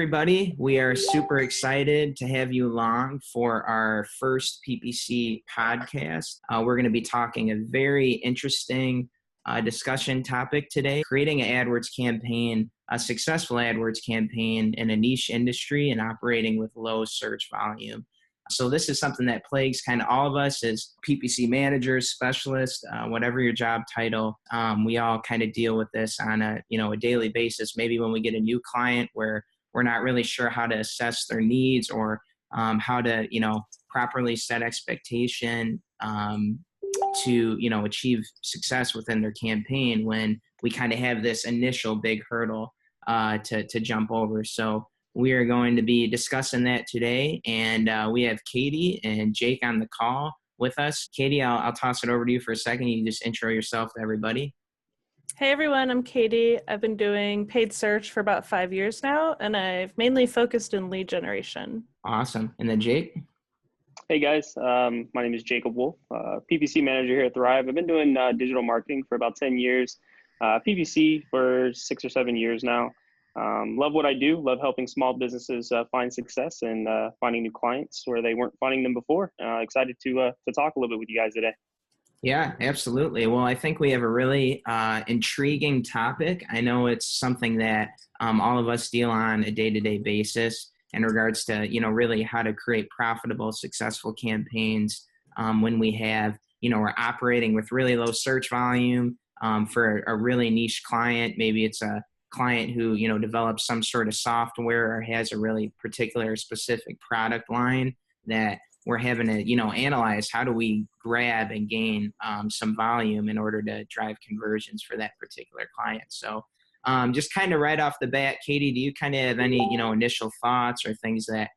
everybody. We are super excited to have you along for our first PPC podcast. We're going to be talking a very interesting discussion topic today, creating an AdWords campaign, a successful AdWords campaign in a niche industry and operating with low search volume. So this is something that plagues kind of all of us as PPC managers, specialists, whatever your job title. We all kind of deal with this on a daily basis. Maybe when we get a new client where we're not really sure how to assess their needs or how to properly set expectation to achieve success within their campaign, when we kind of have this initial big hurdle to jump over. So we are going to be discussing that today, and we have Katie and Jake on the call with us. Katie, I'll toss it over to you for a second. You can just intro yourself to everybody. Hey everyone, I'm Katie. I've been doing paid search for about 5 years now, and I've mainly focused in lead generation. Awesome. And then Jake? Hey guys, my name is Jacob Wolf, PPC manager here at Thrive. I've been doing digital marketing for about 10 years, PPC for 6 or 7 years now. Love what I do, love helping small businesses find success and finding new clients where they weren't finding them before. Excited to talk a little bit with you guys today. Yeah, absolutely. Well, I think we have a really intriguing topic. I know it's something that all of us deal on a day-to-day basis in regards to, really how to create profitable, successful campaigns when we have, we're operating with really low search volume for a really niche client. Maybe it's a client who, develops some sort of software or has a really particular specific product line that we're having to, analyze. How do we grab and gain some volume in order to drive conversions for that particular client? So just kind of right off the bat, Katie, do you kind of have any, initial thoughts or things that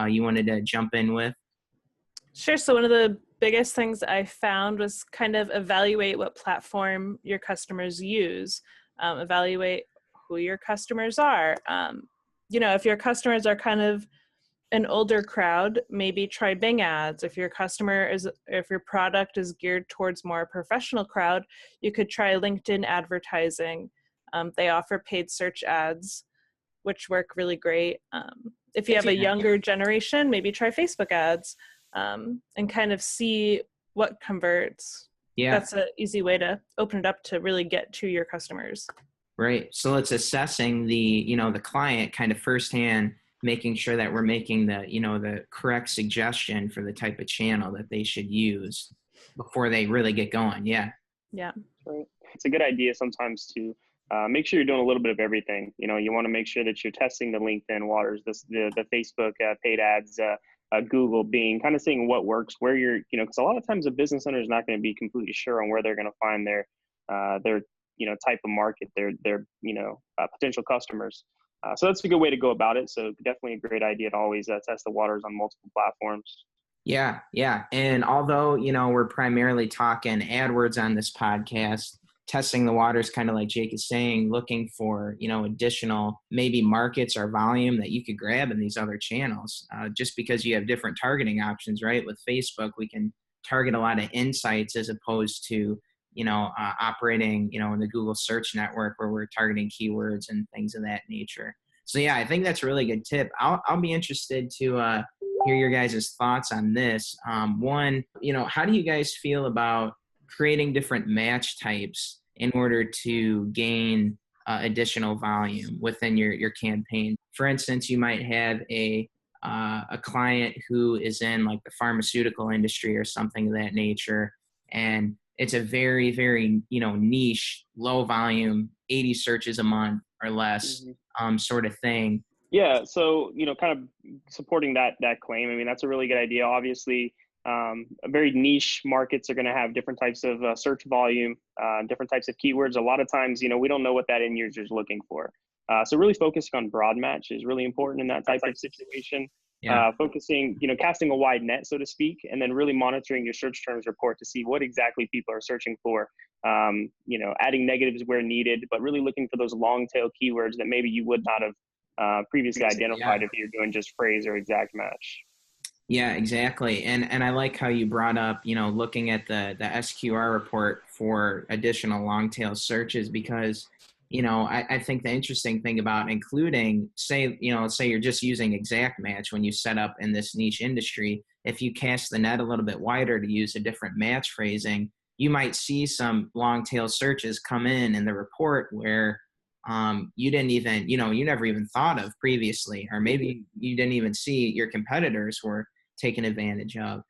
you wanted to jump in with? Sure. So one of the biggest things I found was kind of evaluate what platform your customers use, evaluate who your customers are. If your customers are kind of an older crowd, maybe try Bing ads. If your product is geared towards more professional crowd, you could try LinkedIn advertising. They offer paid search ads, which work really great. If you have a younger generation, maybe try Facebook ads and kind of see what converts. Yeah. That's an easy way to open it up to really get to your customers. Right. So it's assessing the client kind of firsthand, making sure that we're making the correct suggestion for the type of channel that they should use before they really get going. Yeah. Yeah. Right. It's a good idea sometimes to make sure you're doing a little bit of everything. You want to make sure that you're testing the LinkedIn waters, the Facebook paid ads, Google, Bing, kind of seeing what works, where you're, because a lot of times a business owner is not going to be completely sure on where they're going to find their type of market, their potential customers. So that's a good way to go about it. So definitely a great idea to always test the waters on multiple platforms. Yeah. And although, we're primarily talking AdWords on this podcast, testing the waters, kind of like Jake is saying, looking for, additional maybe markets or volume that you could grab in these other channels, just because you have different targeting options, right? With Facebook, we can target a lot of insights as opposed to, operating, in the Google search network where we're targeting keywords and things of that nature. So yeah, I think that's a really good tip. I'll be interested to hear your guys' thoughts on this. One, how do you guys feel about creating different match types in order to gain additional volume within your campaign? For instance, you might have a client who is in like the pharmaceutical industry or something of that nature, and it's a very, very, niche, low volume, 80 searches a month or less, sort of thing. Yeah. So, kind of supporting that claim. I mean, that's a really good idea. Obviously, very niche markets are going to have different types of search volume, different types of keywords. A lot of times, we don't know what that end user is looking for. So really focusing on broad match is really important in that type of situation. Yeah. Focusing, casting a wide net, so to speak, and then really monitoring your search terms report to see what exactly people are searching for. Adding negatives where needed, but really looking for those long tail keywords that maybe you would not have previously identified if you're doing just phrase or exact match. Yeah, exactly. And I like how you brought up, looking at the SQR report for additional long tail searches, because I think the interesting thing about including, say you're just using exact match when you set up in this niche industry, if you cast the net a little bit wider to use a different match phrasing, you might see some long tail searches come in the report where you didn't even, you never even thought of previously, or maybe you didn't even see your competitors were taken advantage of.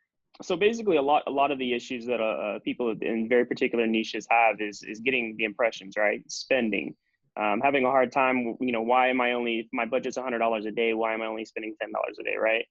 So basically, a lot of the issues that people in very particular niches have is getting the impressions, right? Spending, having a hard time. Why am I only, if my budget's $100 a day? Why am I only spending $10 a day, right?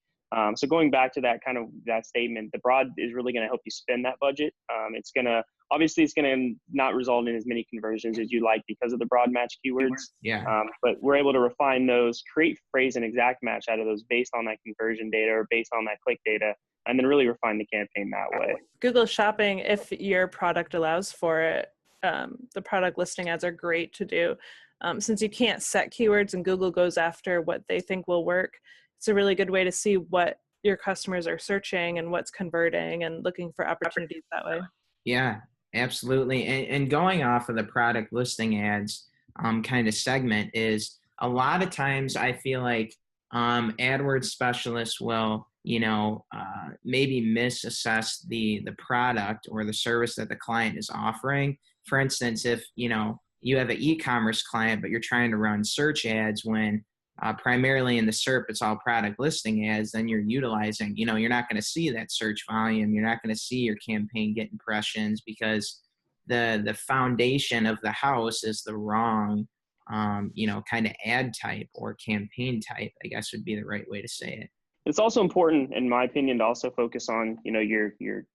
So going back to that statement, the broad is really going to help you spend that budget. It's going to not result in as many conversions as you like because of the broad match keywords. Yeah. But we're able to refine those, create phrase and exact match out of those based on that conversion data or based on that click data, and then really refine the campaign that way. Google Shopping, if your product allows for it, the product listing ads are great to do. Since you can't set keywords and Google goes after what they think will work, it's a really good way to see what your customers are searching and what's converting and looking for opportunities that way. Yeah, absolutely. And going off of the product listing ads kind of segment, is a lot of times I feel like AdWords specialists will, maybe misassess the product or the service that the client is offering. For instance, if, you have an e-commerce client, but you're trying to run search ads when primarily in the SERP, it's all product listing ads, then you're utilizing, you're not going to see that search volume. You're not going to see your campaign get impressions because the foundation of the house is the wrong, kind of ad type or campaign type, I guess would be the right way to say it. It's also important, in my opinion, to also focus on, your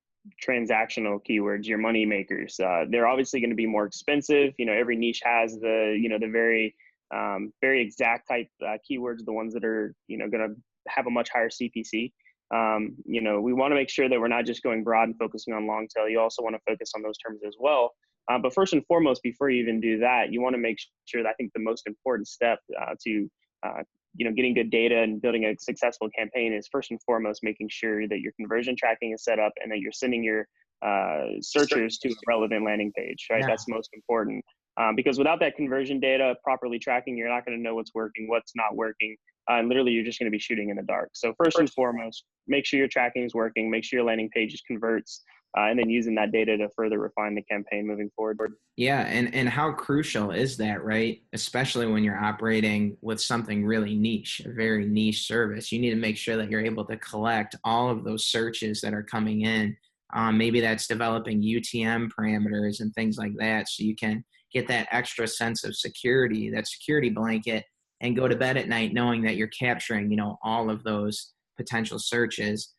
transactional keywords, your money makers. They're obviously going to be more expensive. Every niche has the very exact type keywords, the ones that are, going to have a much higher CPC. We want to make sure that we're not just going broad and focusing on long tail. You also want to focus on those terms as well. But first and foremost, before you even do that, you want to make sure that I think the most important step to getting good data and building a successful campaign is first and foremost making sure that your conversion tracking is set up and that you're sending your searchers to a relevant landing page, right? Yeah. That's most important. Because without that conversion data properly tracking, you're not going to know what's working, what's not working, and literally you're just going to be shooting in the dark. So first and foremost, make sure your tracking is working, make sure your landing page converts, and then using that data to further refine the campaign moving forward. Yeah, and how crucial is that, right? Especially when you're operating with something really niche, a very niche service. You need to make sure that you're able to collect all of those searches that are coming in. Maybe that's developing UTM parameters and things like that, so you can get that extra sense of security, that security blanket, and go to bed at night knowing that you're capturing, all of those potential searches.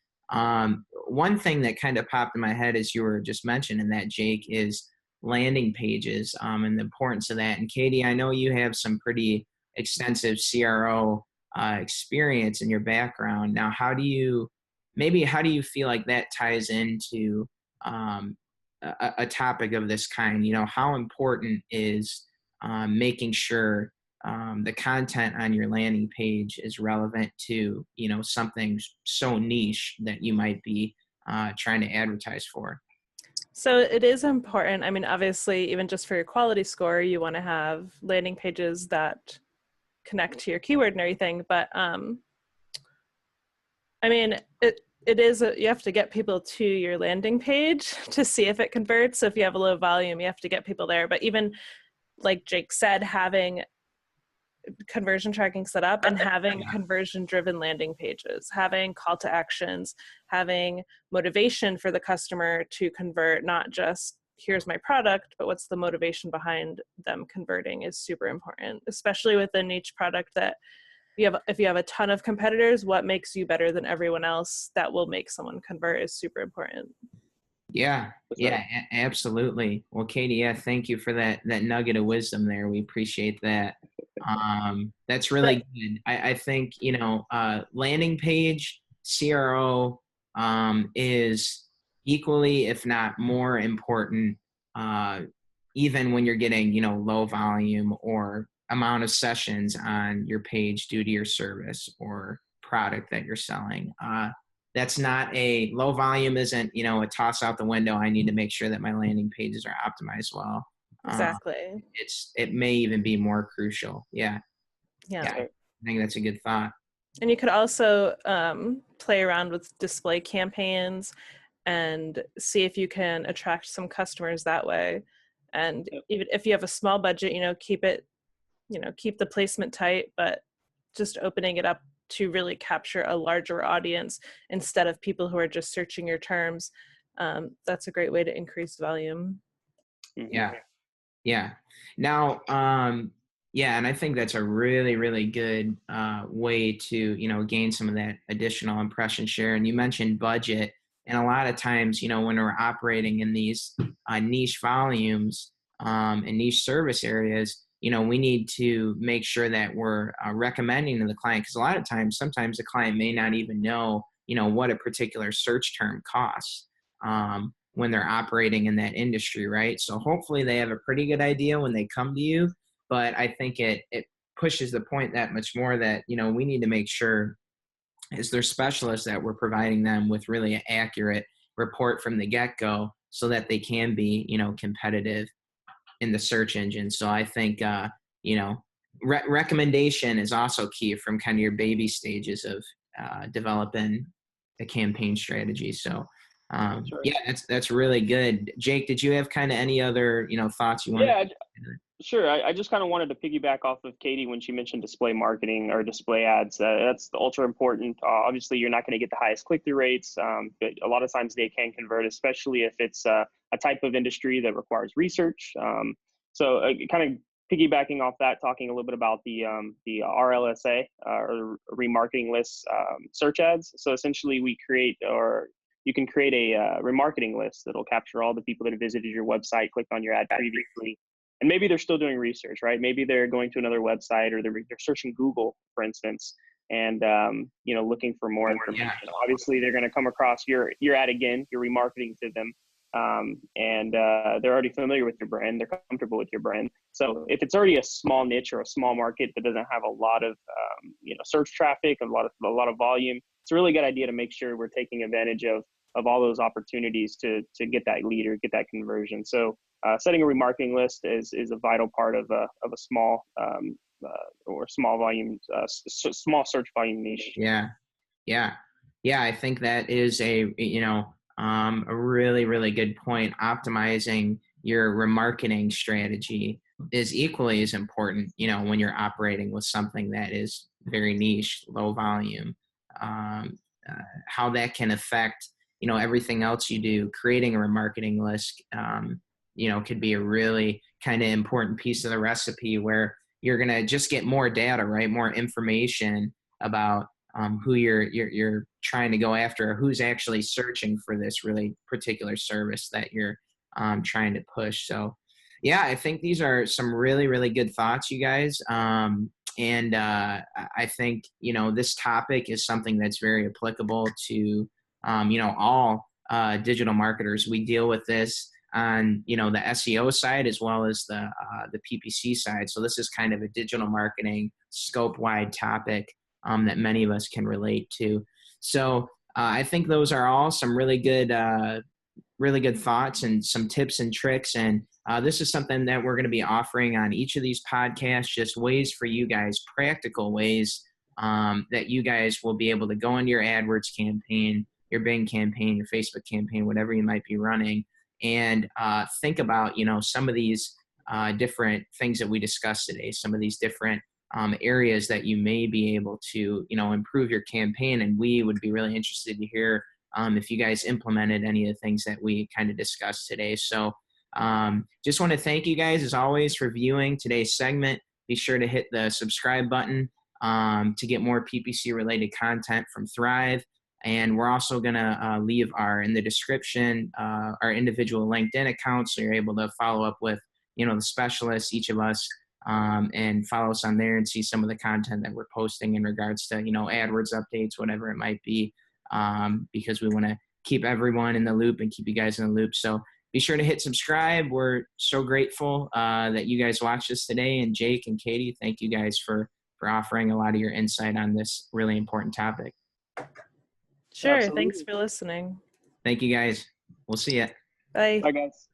One thing that kind of popped in my head as you were just mentioning that, Jake, is landing pages and the importance of that. And Katie, I know you have some pretty extensive CRO experience in your background. Now, how do you feel like that ties into a topic of this kind? How important is making sure the content on your landing page is relevant to, something so niche that you might be trying to advertise for? So it is important. I mean, obviously, even just for your quality score, you want to have landing pages that connect to your keyword and everything. But it is, you have to get people to your landing page to see if it converts. So if you have a low volume, you have to get people there. But even like Jake said, having conversion tracking set up and having conversion driven landing pages, having call to actions, having motivation for the customer to convert, not just here's my product, but what's the motivation behind them converting is super important, especially with a niche product that if you have a ton of competitors, what makes you better than everyone else that will make someone convert is super important. Yeah, absolutely. Well, Katie, thank you for that nugget of wisdom there. We appreciate that. That's really good. I think, landing page CRO is equally, if not more important, even when you're getting, low volume or amount of sessions on your page due to your service or product that you're selling. That's not a low volume isn't, a toss out the window. I need to make sure that my landing pages are optimized well. Exactly. it may even be more crucial. Yeah. Yeah. I think that's a good thought. And you could also play around with display campaigns and see if you can attract some customers that way. And even if you have a small budget, keep the placement tight, but just opening it up to really capture a larger audience instead of people who are just searching your terms. That's a great way to increase volume. Yeah. Yeah. Now, yeah, and I think that's a really, really good way to, gain some of that additional impression share. And you mentioned budget. And a lot of times, when we're operating in these niche volumes and niche service areas, we need to make sure that we're recommending to the client, because a lot of times, sometimes the client may not even know, what a particular search term costs. When they're operating in that industry, right? So hopefully they have a pretty good idea when they come to you, but I think it pushes the point that much more that, we need to make sure as their specialists that we're providing them with really an accurate report from the get-go so that they can be, competitive in the search engine. So I think, recommendation is also key from kind of your baby stages of developing a campaign strategy. So Sure. yeah, that's really good. Jake, did you have kind of any other, thoughts you wanted? Yeah, sure. I just kind of wanted to piggyback off of Katie when she mentioned display marketing or display ads. That's ultra important. Obviously, you're not going to get the highest click-through rates, but a lot of times they can convert, especially if it's a type of industry that requires research. So kind of piggybacking off that, talking a little bit about the RLSA or remarketing lists search ads. So essentially, you can create a remarketing list that'll capture all the people that have visited your website, clicked on your ad previously, and maybe they're still doing research, right? Maybe they're going to another website, or they're searching Google, for instance, and looking for more information. Yeah. Obviously, they're going to come across your ad again. You're remarketing to them, and they're already familiar with your brand. They're comfortable with your brand. So if it's already a small niche or a small market that doesn't have a lot of search traffic, a lot of volume, it's a really good idea to make sure we're taking advantage of all those opportunities to get that lead or get that conversion. So setting a remarketing list is a vital part of a small or small volume, small search volume niche. Yeah. I think that is a really, really good point. Optimizing your remarketing strategy is equally as important, when you're operating with something that is very niche, low volume. How that can affect everything else you do. Creating a remarketing list could be a really kind of important piece of the recipe, where you're going to just get more data, right? More information about who you're trying to go after, or who's actually searching for this really particular service that you're trying to push. So yeah, I think these are some really, really good thoughts, you guys. And I think, this topic is something that's very applicable to, all digital marketers. We deal with this on, the SEO side as well as the PPC side. So this is kind of a digital marketing scope-wide topic that many of us can relate to. So I think those are all some really good thoughts and some tips and tricks. And this is something that we're going to be offering on each of these podcasts, just ways for you guys, practical ways that you guys will be able to go into your AdWords campaign, your Bing campaign, your Facebook campaign, whatever you might be running, and think about, some of these different things that we discussed today, some of these different areas that you may be able to, improve your campaign. And we would be really interested to hear if you guys implemented any of the things that we kind of discussed today. So just want to thank you guys, as always, for viewing today's segment. Be sure to hit the subscribe button to get more PPC related content from Thrive. And we're also going to leave in the description our individual LinkedIn accounts, so you're able to follow up with, the specialists, each of us, and follow us on there and see some of the content that we're posting in regards to, AdWords updates, whatever it might be, because we want to keep everyone in the loop and keep you guys in the loop. So be sure to hit subscribe. We're so grateful that you guys watched us today. And Jake and Katie, thank you guys for offering a lot of your insight on this really important topic. Sure. Absolutely. Thanks for listening. Thank you guys. We'll see you. Bye. Bye, guys.